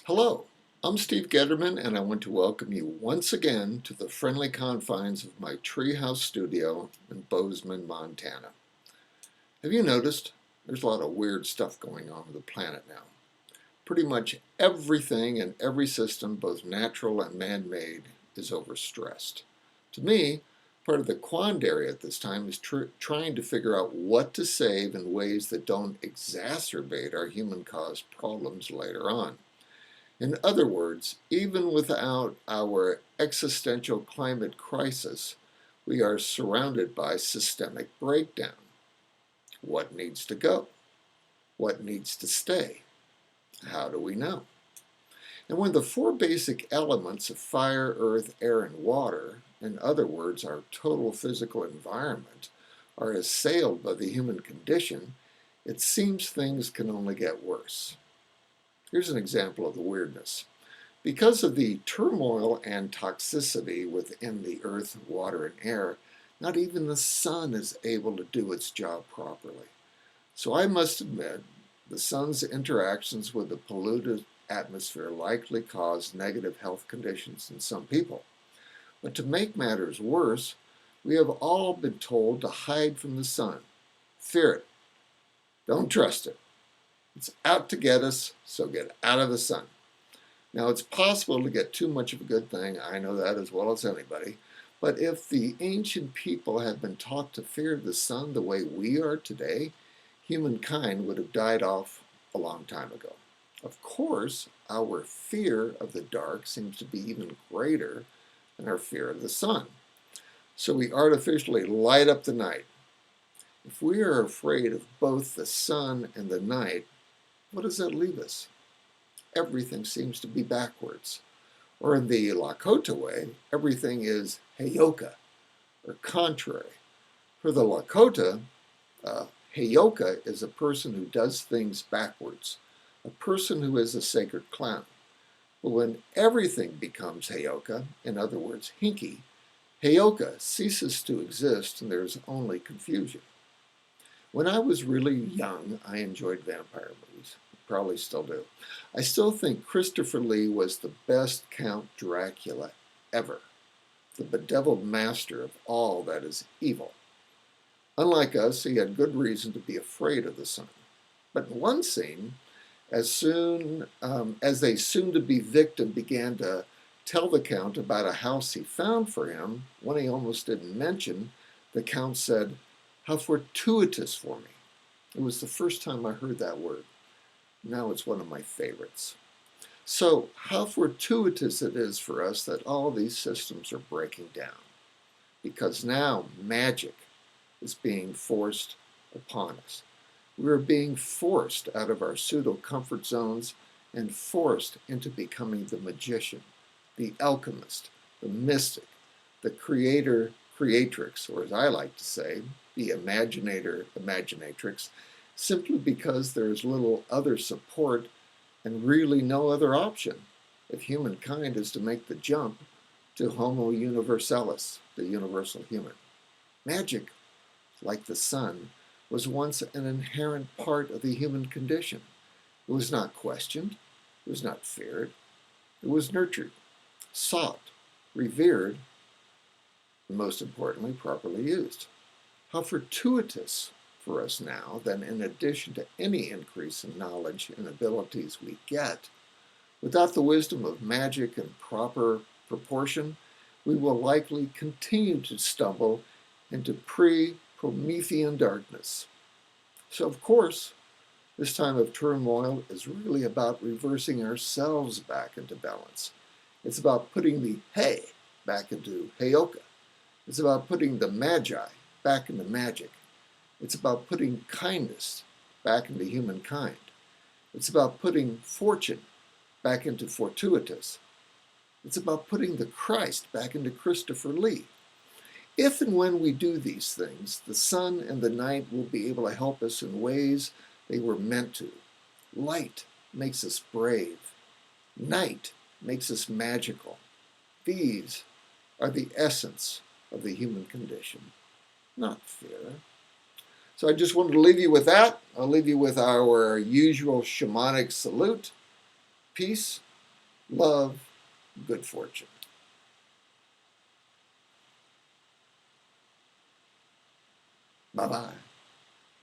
Hello, I'm Steve Guettermann, and I want to welcome you once again to the friendly confines of my treehouse studio in Bozeman, Montana. Have you noticed there's a lot of weird stuff going on with the planet now? Pretty much everything in every system, both natural and man-made, is overstressed. To me, part of the quandary at this time is trying to figure out what to save in ways that don't exacerbate our human-caused problems later on. In other words, even without our existential climate crisis, we are surrounded by systemic breakdown. What needs to go? What needs to stay? How do we know? And when the four basic elements of fire, earth, air, and water, in other words, our total physical environment, are assailed by the human condition, it seems things can only get worse. Here's an example of the weirdness. Because of the turmoil and toxicity within the earth, water, and air, not even the sun is able to do its job properly. So I must admit, the sun's interactions with the polluted atmosphere likely cause negative health conditions in some people. But to make matters worse, we have all been told to hide from the sun. Fear it. Don't trust it. It's out to get us, so get out of the sun. Now, it's possible to get too much of a good thing. I know that as well as anybody. But if the ancient people had been taught to fear the sun the way we are today, humankind would have died off a long time ago. Of course, our fear of the dark seems to be even greater than our fear of the sun. So we artificially light up the night. If we are afraid of both the sun and the night, what does that leave us? Everything seems to be backwards. Or in the Lakota way, everything is heyoka, or contrary. For the Lakota, heyoka is a person who does things backwards, a person who is a sacred clown. But when everything becomes heyoka, in other words, hinky, heyoka ceases to exist and there's only confusion. When I was really young, I enjoyed vampire movies. Probably still do. I still think Christopher Lee was the best Count Dracula ever, the bedeviled master of all that is evil. Unlike us, he had good reason to be afraid of the sun. But in one scene, as a soon-to-be victim began to tell the Count about a house he found for him, one he almost didn't mention, the Count said, "How fortuitous for me." It was the first time I heard that word. Now it's one of my favorites. So how fortuitous it is for us that all these systems are breaking down. Because now magic is being forced upon us. We are being forced out of our pseudo-comfort zones and forced into becoming the magician, the alchemist, the mystic, the creator, creatrix, or as I like to say, the imaginator, imaginatrix, simply because there is little other support and really no other option if humankind is to make the jump to Homo universalis, the universal human. Magic, like the sun, was once an inherent part of the human condition. It was not questioned, it was not feared, it was nurtured, sought, revered, and most importantly, properly used. How fortuitous for us now, then in addition to any increase in knowledge and abilities we get, without the wisdom of magic and proper proportion, we will likely continue to stumble into pre-Promethean darkness. So of course, this time of turmoil is really about reversing ourselves back into balance. It's about putting the hey back into heyoka. It's about putting the magi back into magic. It's about putting kindness back into humankind. It's about putting fortune back into fortuitous. It's about putting the Christ back into Christopher Lee. If and when we do these things, the sun and the night will be able to help us in ways they were meant to. Light makes us brave. Night makes us magical. These are the essence of the human condition, not fear. So I just wanted to leave you with that. I'll leave you with our usual shamanic salute. Peace love, good fortune. Bye-bye.